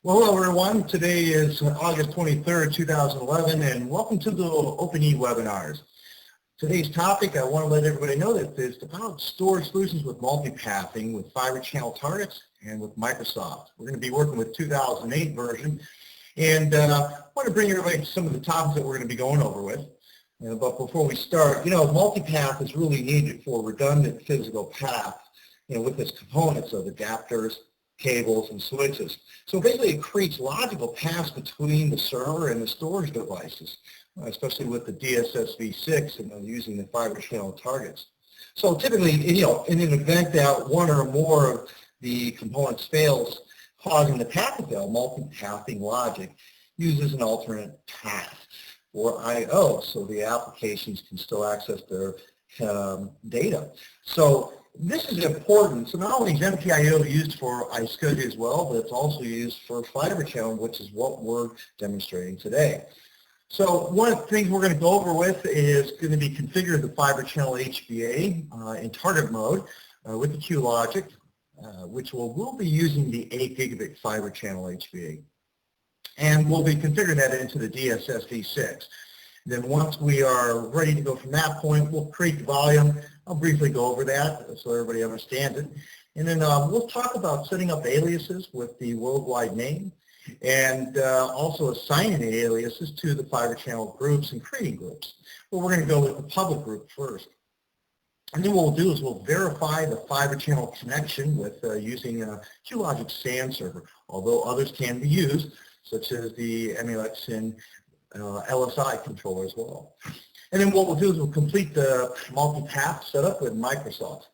Well, hello everyone. Today is August 23rd, 2011, and welcome to the OpenE webinars. Today's topic, I want to let everybody know that it's about storage solutions with multipathing with Fibre channel targets and with Microsoft. We're going to be working with 2008 version, and I want to bring everybody to some of the topics that we're going to be going over with. But before we start, multipath is really needed for redundant physical path, with its components of adapters, cables, and switches. So basically it creates logical paths between the server and the storage devices, especially with the DSSV6 and using the Fibre channel targets. So typically, in an event that one or more of the components fails, causing the path to fail, multipathing logic uses an alternate path or I/O, so the applications can still access their data. So this is important. So not only is MPIO used for iSCSI as well, but it's also used for Fibre channel, which is what we're demonstrating today. So one of the things we're going to go over with is going to be configure the Fibre channel HBA in target mode with the Qlogic, which we'll be using the 8 gigabit Fibre channel HBA. And we'll be configuring that into the DSSV6. Then once we are ready to go from that point, we'll create the volume. I'll briefly go over that so everybody understands it. And then we'll talk about setting up aliases with the worldwide name and also assigning the aliases to the Fibre channel groups and creating groups. Well, we're going to go with the public group first. And then what we'll do is we'll verify the Fibre channel connection with using Qlogic SANsurfer, although others can be used, such as the Alias and LSI controller as well. And then what we'll do is we'll complete the multipath setup with Microsoft.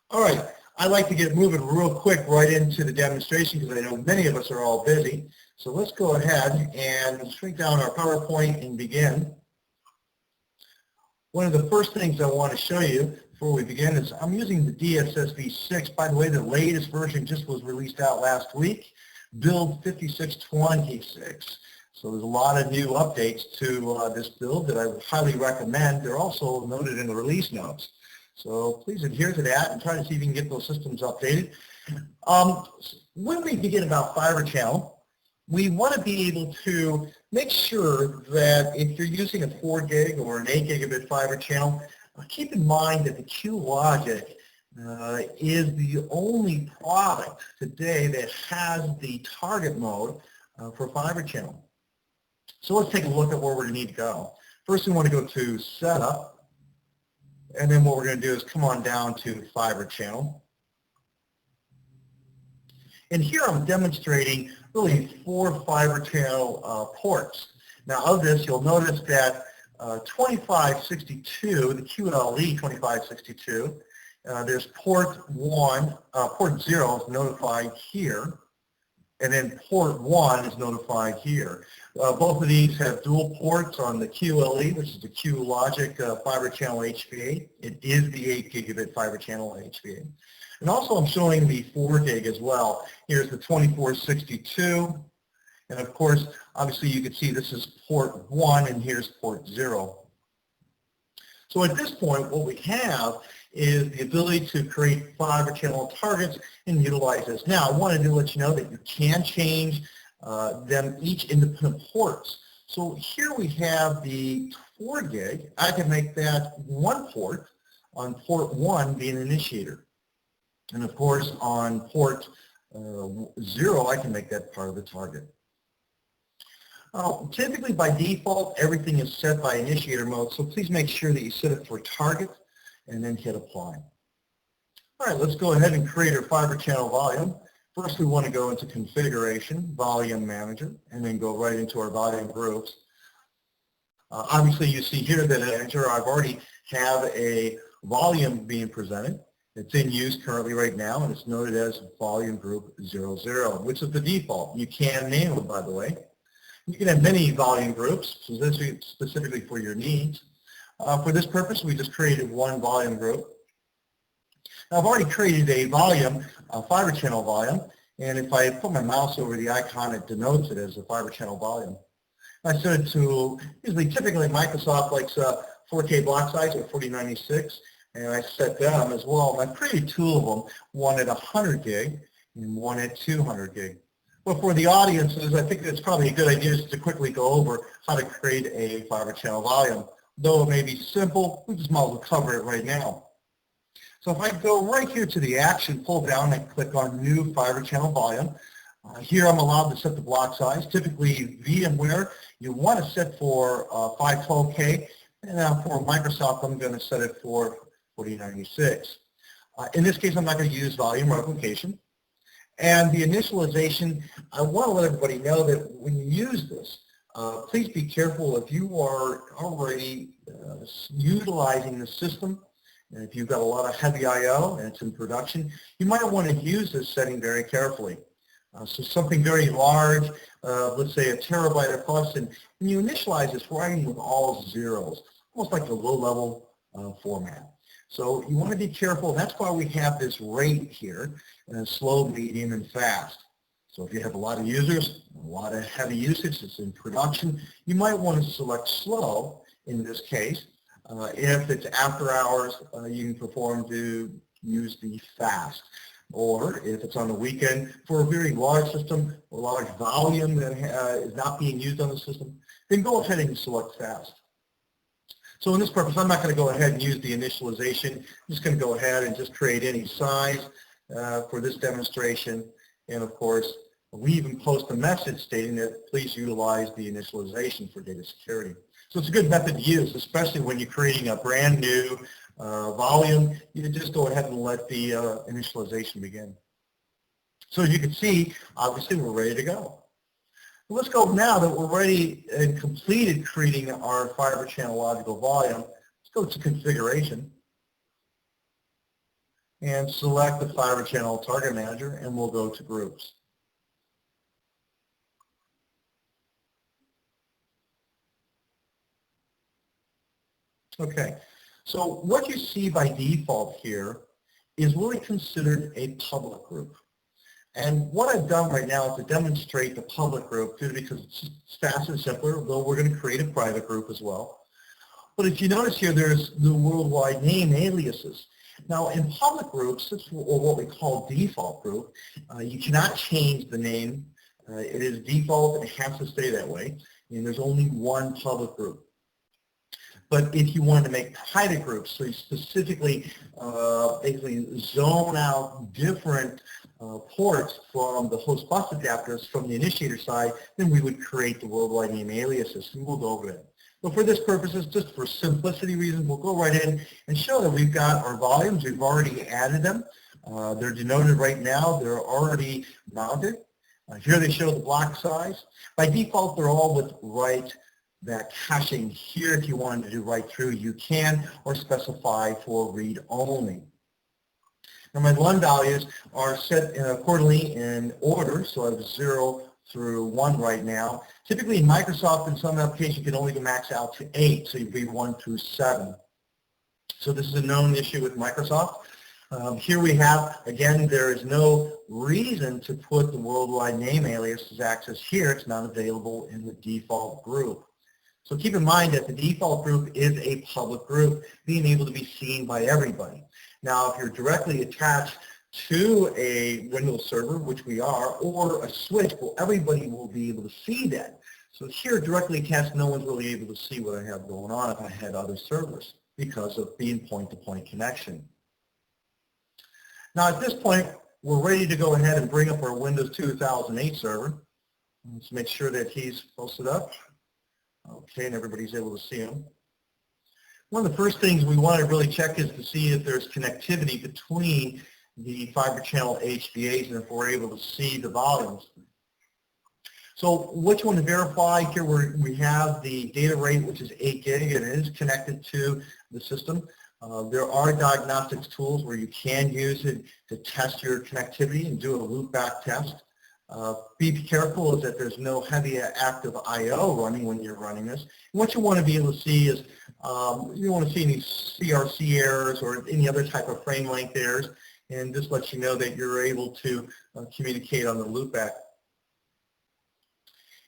All right, I'd like to get moving real quick right into the demonstration because I know many of us are all busy. So let's go ahead and shrink down our PowerPoint and begin. One of the first things I want to show you before we begin is I'm using the DSSV6. By the way, the latest version just was released out last week, build 5626. So there's a lot of new updates to this build that I would highly recommend. They're also noted in the release notes. So please adhere to that and try to see if you can get those systems updated. When we begin about Fibre channel, we want to be able to make sure that if you're using a 4 gig or an 8 gigabit Fibre channel, keep in mind that the Qlogic is the only product today that has the target mode for Fibre channel. So let's take a look at where we're going to need to go. First, we want to go to Setup, and then what we're going to do is come on down to Fibre channel. And here I'm demonstrating really 4 Fibre channel ports. Now of this, you'll notice that 2562, the QLE 2562, there's port 0 is notified here, and then port 1 is notified here. Both of these have dual ports on the QLE, which is the Qlogic Fibre channel HBA. It is the 8 gigabit Fibre channel HBA. And also I'm showing the 4 gig as well. Here's the 2462. And of course, obviously you can see this is port 1 and here's port 0. So at this point, what we have is the ability to create Fibre channel targets and utilize this. Now, I wanted to let you know that you can change them each independent ports. So here we have the 4 gig. I can make that 1 port on port 1 be an initiator. And of course, on port 0, I can make that part of the target. Typically, by default, everything is set by initiator mode, so please make sure that you set it for target and then hit apply. All right, let's go ahead and create our Fibre channel volume. First, we want to go into configuration, volume manager, and then go right into our volume groups. Obviously, you see here that I've already have a volume being presented. It's in use currently right now, and it's noted as volume group 00, which is the default. You can name it, by the way. You can have many volume groups, so this is specifically for your needs. For this purpose, we just created 1 volume group. Now, I've already created a volume, a Fibre channel volume, and if I put my mouse over the icon, it denotes it as a Fibre channel volume. I set it to, typically Microsoft likes 4K block size or 4096, and I set them as well. And I created 2 of them, one at 100 gig and one at 200 gig. Well, for the audiences, I think it's probably a good idea just to quickly go over how to create a fiber channel volume. Though it may be simple, we just might as well cover it right now. So if I go right here to the action, pull down and click on New Fiber Channel Volume. Here I'm allowed to set the block size. Typically VMware, you want to set for 512K, and now for Microsoft, I'm going to set it for 4096. In this case, I'm not going to use volume replication. And the initialization, I want to let everybody know that when you use this, please be careful if you are already utilizing the system, and if you've got a lot of heavy I/O and it's in production, you might want to use this setting very carefully. So something very large, let's say a terabyte or plus, and you initialize this writing with all zeros, almost like a low-level format. So you want to be careful. That's why we have this rate here, slow, medium, and fast. So if you have a lot of users, a lot of heavy usage, it's in production, you might want to select slow in this case. If it's after hours, you can perform to use the fast. Or if it's on the weekend, for a very large system, a large volume that is not being used on the system, then go ahead and select fast. So in this purpose, I'm not going to go ahead and use the initialization. I'm just going to go ahead and just create any size for this demonstration. And of course, we even post a message stating that please utilize the initialization for data security. So it's a good method to use, especially when you're creating a brand new volume. You can just go ahead and let the initialization begin. So as you can see, obviously we're ready to go. Let's go now that we're ready and completed creating our fiber channel logical volume. Let's go to configuration and select the fiber channel target manager, and we'll go to groups. Okay, so what you see by default here is really considered a public group. And what I've done right now is to demonstrate the public group because it's fast and simpler, though we're going to create a private group as well. But if you notice here, there's the worldwide name aliases. Now in public groups, or what we call default group, you cannot change the name. It is default and it has to stay that way. And there's only one public group. But if you wanted to make private groups, so you specifically basically zone out different ports from the host bus adapters from the initiator side, then we would create the worldwide name aliases, and we'll go over that. But for this purposes, just for simplicity reasons, we'll go right in and show that we've got our volumes. We've already added them. They're denoted right now. They're already mounted. Here they show the block size. By default, they're all with write that caching. Here, if you wanted to do write through, you can, or specify for read only. Now my LUN values are set accordingly in order, so I have 0 through 1 right now. Typically in Microsoft, in some applications, you can only max out to 8, so you'd be 1 through 7. So this is a known issue with Microsoft. Here we have, again, there is no reason to put the worldwide name alias as access here. It's not available in the default group. So keep in mind that the default group is a public group, being able to be seen by everybody. Now, if you're directly attached to a Windows server, which we are, or a switch, well, everybody will be able to see that. So here, directly attached, no one's really able to see what I have going on if I had other servers because of being point-to-point connection. Now, at this point, we're ready to go ahead and bring up our Windows 2008 server. Let's make sure that he's posted up. Okay, and everybody's able to see him. One of the first things we want to really check is to see if there's connectivity between the fiber channel HVAs and if we're able to see the volumes. So what you want to verify here, we have the data rate, which is 8 gig, and it is connected to the system. There are diagnostics tools where you can use it to test your connectivity and do a loopback test. Be careful is that there's no heavy active I/O running when you're running this. And what you want to be able to see is you want to see any CRC errors or any other type of frame length errors, and this lets you know that you're able to communicate on the loopback.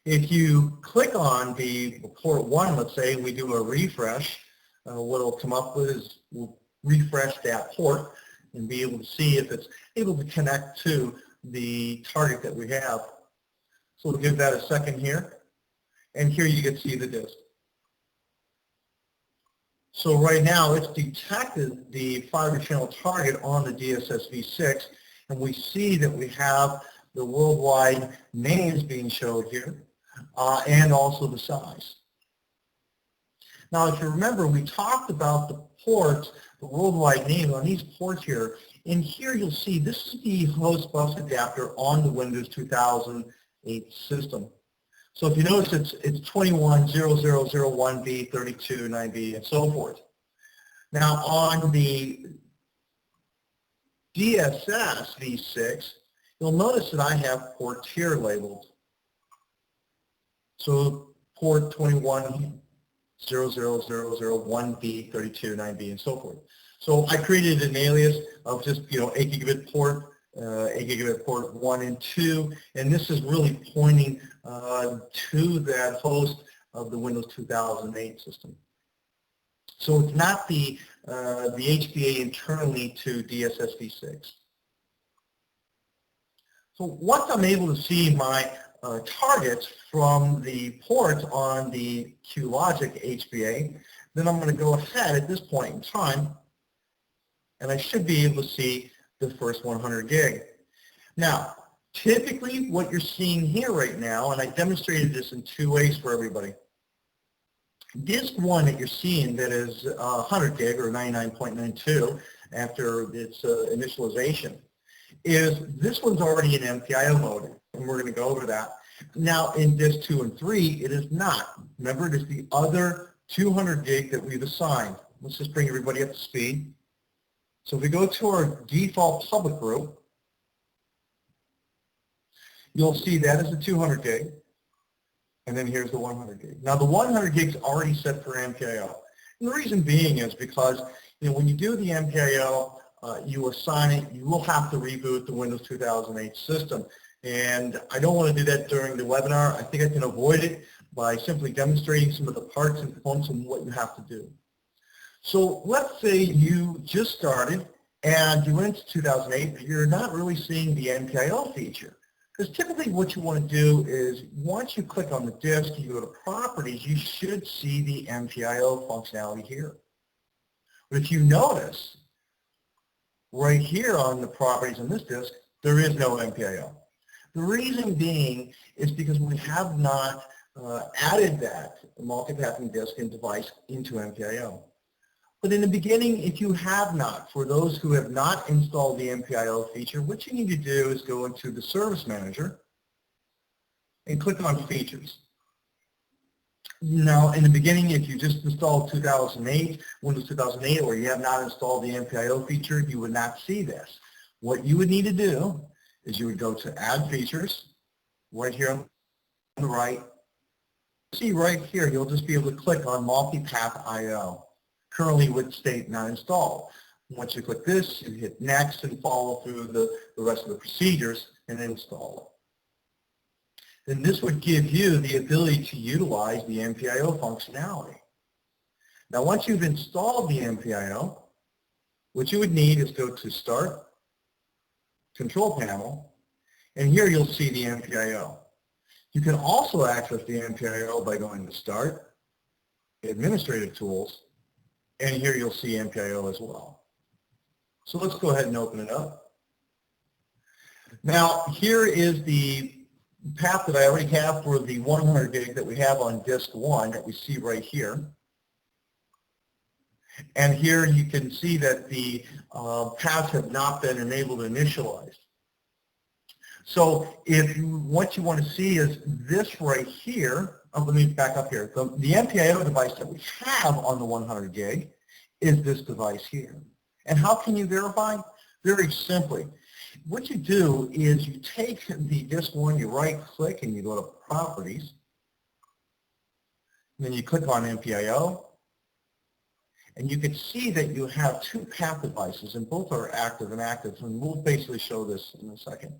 If you click on the port 1, let's say, and we do a refresh, what it'll come up with is we'll refresh that port and be able to see if it's able to connect to the target that we have. So we'll give that a second here. And here you can see the disk. So right now it's detected the fiber channel target on the DSSV6, and we see that we have the worldwide names being showed here, and also the size. Now if you remember, we talked about the ports, the worldwide name on these ports here, and here you'll see this is the host bus adapter on the Windows 2008 system. So if you notice, it's 210001B, 32.9B, and so forth. Now on the DSS V6, you'll notice that I have ports here labeled. So port 210001B, 32.9B, and so forth. So I created an alias of just 8 gigabit port, 8 gigabit port 1 and 2, and this is really pointing to that host of the Windows 2008 system. So it's not the HBA internally to DSSV6. So once I'm able to see my targets from the ports on the Qlogic HBA, then I'm going to go ahead at this point in time, and I should be able to see the first 100 gig. Now, typically what you're seeing here right now, and I demonstrated this in 2 ways for everybody. Disk 1 that you're seeing that is 100 gig or 99.92 after its initialization is this one's already in MPIO mode, and we're going to go over that. Now in disk 2 and 3, it is not. Remember, it is the other 200 gig that we've assigned. Let's just bring everybody up to speed. So if we go to our default public group, you'll see that is the 200 gig, and then here's the 100 gig. Now the 100 gig is already set for MPIO. And the reason being is because when you do the MPIO, you assign it, you will have to reboot the Windows 2008 system. And I don't want to do that during the webinar. I think I can avoid it by simply demonstrating some of the parts and components and what you have to do. So let's say you just started and you went into 2008, but you're not really seeing the MPIO feature. Because typically what you want to do is once you click on the disk, you go to properties, you should see the MPIO functionality here. But if you notice, right here on the properties on this disk, there is no MPIO. The reason being is because we have not added that multipathing disk and device into MPIO. But in the beginning, if you have not, for those who have not installed the MPIO feature, what you need to do is go into the Service Manager and click on Features. Now, in the beginning, if you just installed 2008, Windows 2008, or you have not installed the MPIO feature, you would not see this. What you would need to do is you would go to Add Features, right here on the right. See right here, you'll just be able to click on Multipath IO. Currently would state not installed. Once you click this, you hit Next and follow through the rest of the procedures and install it. Then this would give you the ability to utilize the MPIO functionality. Now once you've installed the MPIO, what you would need is go to Start, Control Panel, and here you'll see the MPIO. You can also access the MPIO by going to Start, Administrative Tools, and here you'll see MPIO as well. So let's go ahead and open it up. Now here is the path that I already have for the 100 gig that we have on disk 1 that we see right here. And here you can see that the paths have not been enabled and initialized. So what you want to see is this right here. Let me back up here. The MPIO device that we have on the 100 gig is this device here. And how can you verify? Very simply. What you do is you take the disk 1, you right click and you go to Properties, and then you click on MPIO, and you can see that you have 2 path devices and both are active and active, and we'll basically show this in a second.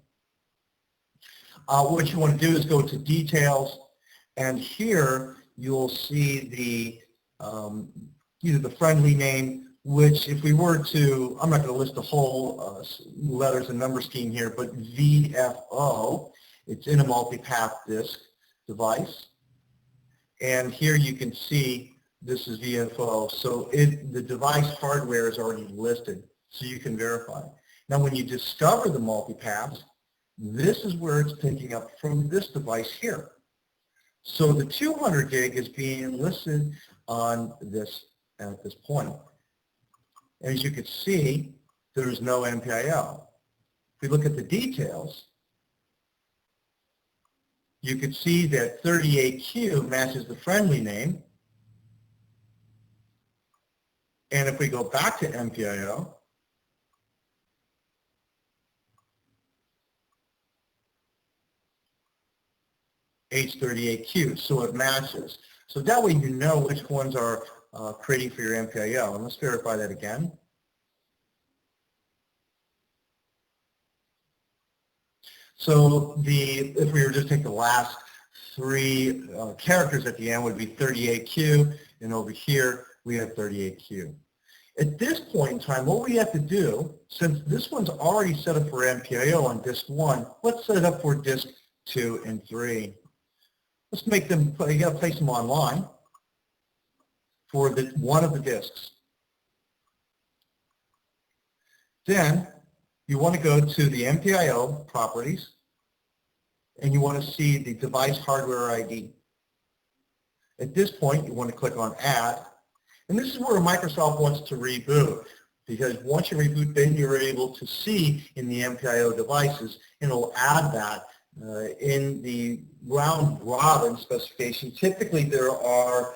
What you want to do is go to Details, and here you'll see the either the friendly name, which if we were to, I'm not going to list the whole letters and number scheme here, but VFO, It's in a multipath disk device. And here you can see this is VFO. So the device hardware is already listed, so you can verify. Now when you discover the multipaths, this is where it's picking up from this device here. So the 200 gig is being listed on this at this point. As you can see, there's no MPIO. If we look at the details, you can see that 38Q matches the friendly name. And if we go back to MPIO, H38Q, so it matches. So that way you know which ones are creating for your MPIO. And let's verify that again. So if we were just take the last three characters at the end would be 38Q, and over here we have 38Q. At this point in time, what we have to do, since this one's already set up for MPIO on disk 1, let's set it up for disk 2 and 3. Let's make them, you got to place them online for one of the disks. Then you want to go to the MPIO properties, and you want to see the device hardware ID. At this point, you want to click on Add, and this is where Microsoft wants to reboot, because once you reboot, then you're able to see in the MPIO devices, and it'll add that in the round robin specification. Typically, there are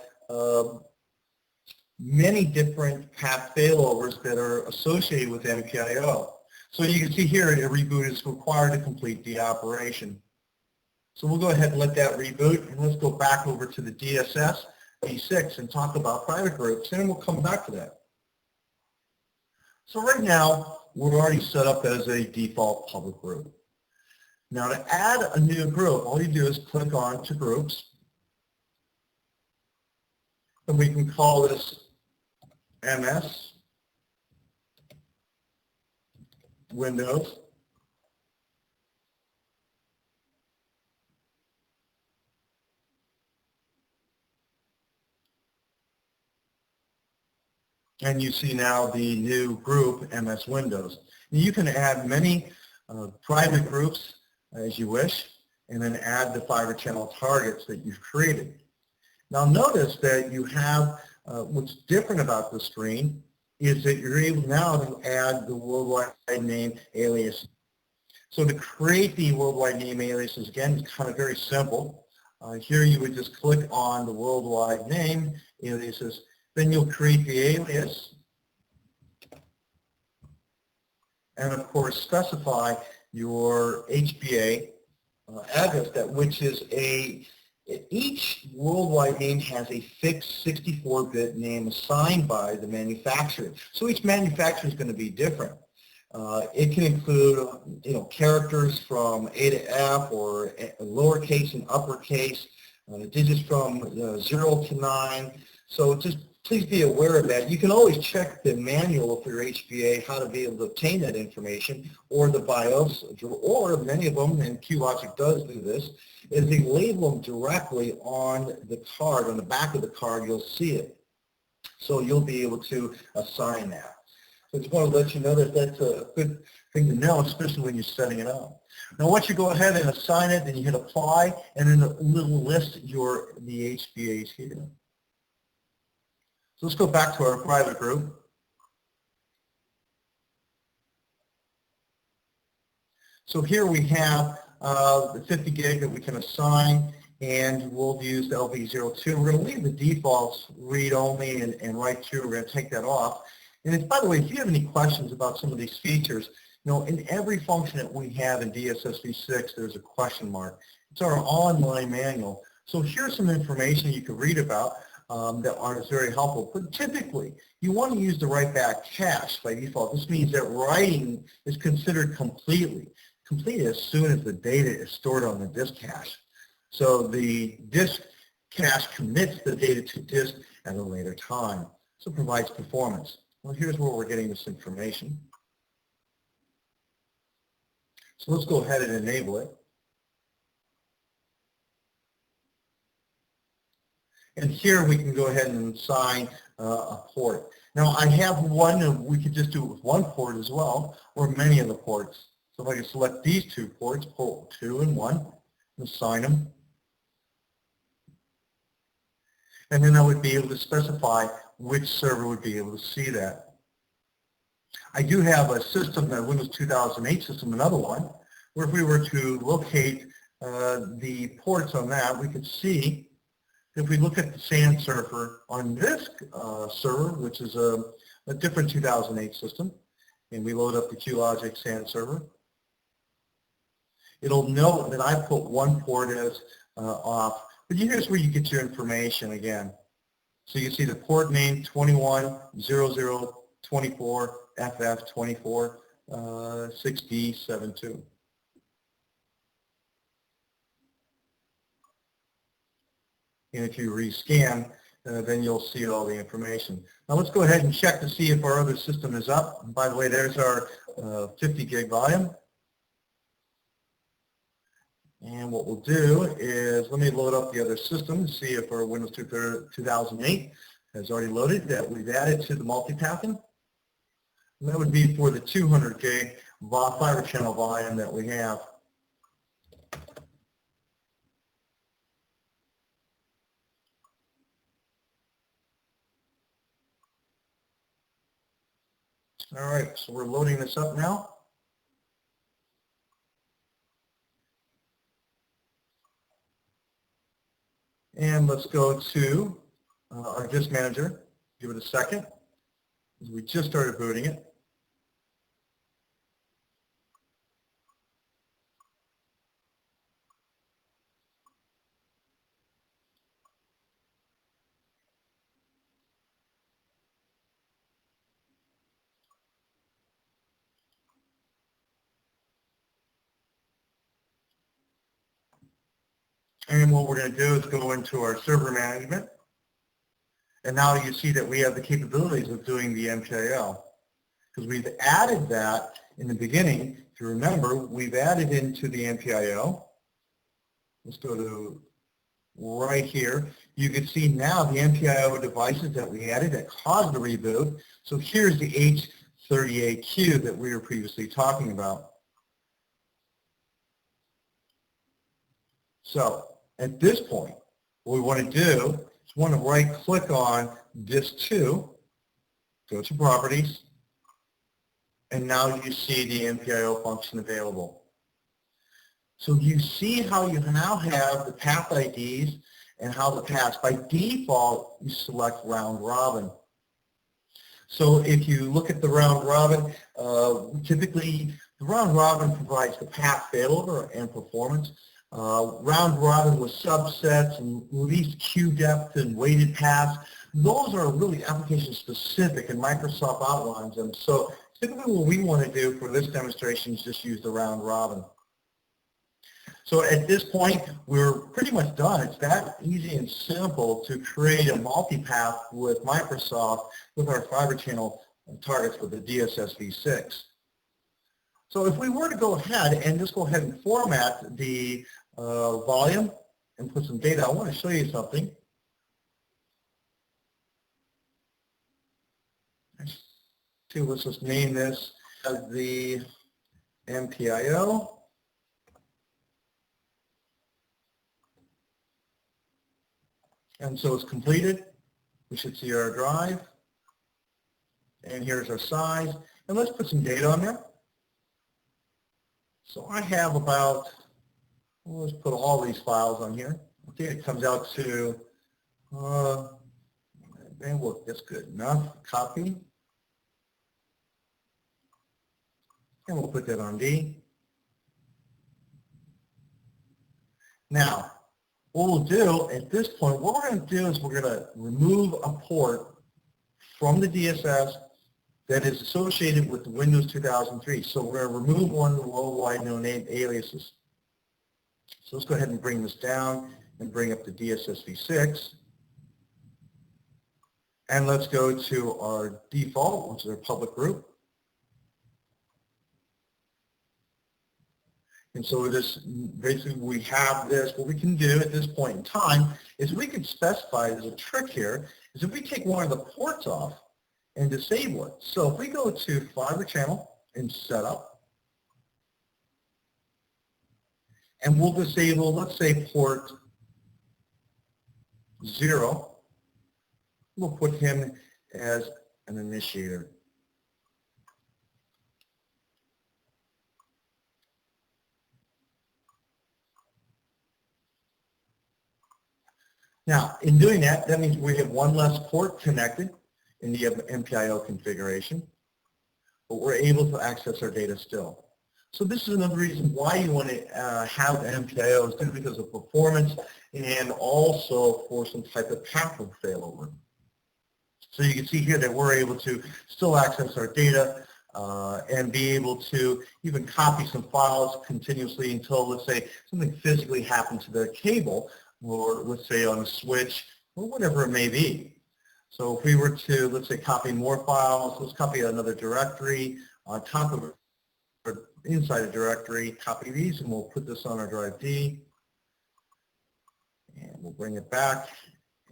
many different path failovers that are associated with MPIO. So you can see here, a reboot is required to complete the operation. So we'll go ahead and let that reboot, and let's go back over to the DSS V6 and talk about private groups, and then we'll come back to that. So right now, we're already set up as a default public group. Now to add a new group, all you do is click on to groups, and we can call this MS Windows. And you see now the new group, MS Windows. You can add many private groups as you wish, and then add the Fibre channel targets that you've created. Now notice that you have, what's different about the screen is that you're able now to add the worldwide name alias. So to create the worldwide name aliases, again, it's kind of very simple. Here you would just click on the worldwide name aliases, then you'll create the alias, and of course specify your HBA address, which is each worldwide name has a fixed 64-bit name assigned by the manufacturer. So each manufacturer is going to be different. It can include, characters from A to F, or lowercase and uppercase, digits from 0 to 9. So just please be aware of that. You can always check the manual for your HBA, how to be able to obtain that information, or the BIOS, or many of them, and Qlogic does do this, is they label them directly on the card. On the back of the card, you'll see it. So you'll be able to assign that. So I just want to let you know that that's a good thing to know, especially when you're setting it up. Now once you go ahead and assign it, then you hit apply, and then it will list the HBAs here. So let's go back to our private group. So here we have the 50 gig that we can assign, and we'll use the LV02. We're going to leave the defaults read only and write through. We're going to take that off. And by the way, if you have any questions about some of these features, in every function that we have in DSS v6, there's a question mark. It's our online manual. So here's some information you can read about that aren't very helpful. But typically, you want to use the write back cache by default. This means that writing is considered complete as soon as the data is stored on the disk cache. So the disk cache commits the data to disk at a later time. So it provides performance. Well, here's where we're getting this information. So let's go ahead and enable it. And here we can go ahead and assign a port. Now I have one, and we could just do it with one port as well, or many of the ports. So if I can select these two ports, port 2 and 1, and assign them. And then I would be able to specify which server would be able to see that. I do have a system, a Windows 2008 system, another one, where if we were to locate the ports on that, we could see, if we look at the SANsurfer on this server, which is a different 2008 system, and we load up the Qlogic SANsurfer, it'll note that I put one port as off. But here's where you get your information again. So you see the port name 210024 FF24 6D72. And if you rescan, then you'll see all the information. Now let's go ahead and check to see if our other system is up. And by the way, there's our 50 gig volume. And what we'll do is, let me load up the other system and see if our Windows 2008 has already loaded that we've added to the multipathing. And that would be for the 200 gig fiber channel volume that we have. All right, so we're loading this up now. And let's go to our disk manager. Give it a second. We just started booting it. And what we're going to do is go into our server management. And now you see that we have the capabilities of doing the MPIO. Because we've added that in the beginning. If you remember, we've added into the MPIO. Let's go to right here. You can see now the MPIO devices that we added that caused the reboot. So here's the H38Q that we were previously talking about. So at this point, what we want to do is want to right-click on Disk 2, go to Properties, and now you see the MPIO function available. So you see how you now have the path IDs and how the paths. By default, you select round robin. So if you look at the round robin, typically the round robin provides the path failover and performance. Round robin with subsets and least queue depth and weighted paths, those are really application specific and Microsoft outlines them. So typically what we want to do for this demonstration is just use the round robin. So at this point, we're pretty much done. It's that easy and simple to create a multipath with Microsoft with our fiber channel targets with the DSSV6. So if we were to go ahead and just go ahead and format the volume and put some data, I want to show you something. So let's just name this as the MPIO. And so it's completed. We should see our drive. And here's our size. And let's put some data on there. So I have about, well, let's put all these files on here. Okay, it comes out to, bandwidth, that's good enough. Copy. And we'll put that on D. Now, what we'll do at this point, what we're going to do is we're going to remove a port from the DSS that is associated with the Windows 2003. So we're going to remove one of the worldwide known aliases. So let's go ahead and bring this down and bring up the DSSV6. And let's go to our default, which is our public group. And so this, basically we have this. What we can do at this point in time is we can specify, there's a trick here, is if we take one of the ports off and disable it. So if we go to Fibre channel and setup, and we'll disable, let's say, port 0. We'll put him as an initiator. Now, in doing that, that means we have one less port connected in the MPIO configuration, but we're able to access our data still. So this is another reason why you want to have MPIO, is simply because of performance and also for some type of password failover. So you can see here that we're able to still access our data and be able to even copy some files continuously until, let's say, something physically happened to the cable, or let's say on a switch, or whatever it may be. So if we were to, let's say, copy more files, let's copy another directory on top of it, or inside a directory, copy these, and we'll put this on our drive D, and we'll bring it back,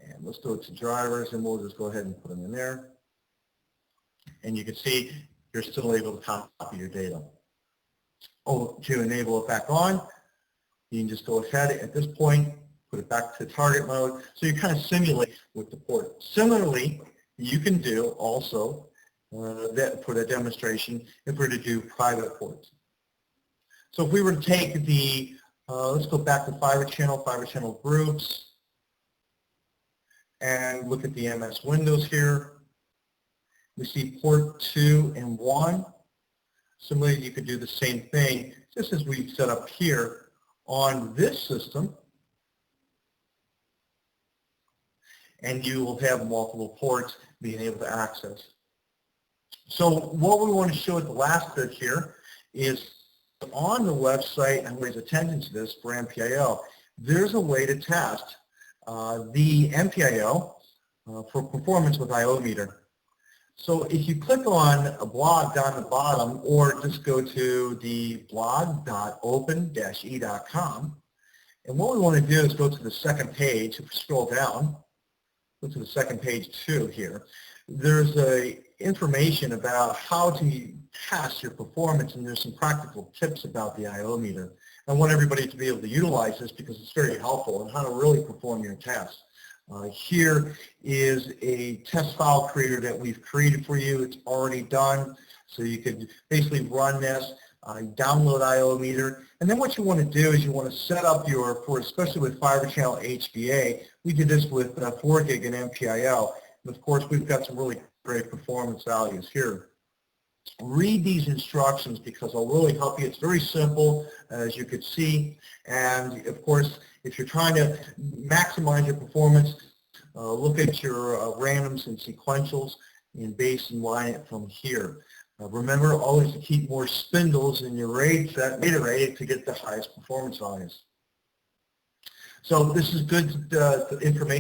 and let's go to drivers, and we'll just go ahead and put them in there. And you can see you're still able to copy your data. Oh, to enable it back on, you can just go ahead at this point, put it back to target mode, so you kind of simulate with the port. Similarly, you can do also, that for the demonstration, if we're to do private ports. So if we were to take the, let's go back to Fibre channel groups, and look at the MS windows here. We see port 2 and 1. Similarly, you could do the same thing, just as we've set up here on this system. And you will have multiple ports being able to access. So what we want to show at the last bit here is on the website, and raise attention to this for MPIO, there's a way to test the MPIO for performance with IO meter. So if you click on a blog down the bottom, or just go to the blog.open-e.com, and what we want to do is go to the second page. If we scroll down, go to the second page 2 here. There's information about how to test your performance, and there's some practical tips about the IO meter. I want everybody to be able to utilize this because it's very helpful in how to really perform your tests. Here is a test file creator that we've created for you. It's already done, so you could basically run this, download IO meter, and then what you want to do is you want to set up your, especially with Fibre channel HBA, we did this with 4 gig and MPIO, and of course we've got some really great performance values here. Read these instructions because they'll really help you. It's very simple, as you could see, and of course if you're trying to maximize your performance, look at your randoms and sequentials and base and line it from here. Remember always to keep more spindles in your data rate to get the highest performance values. So this is good information.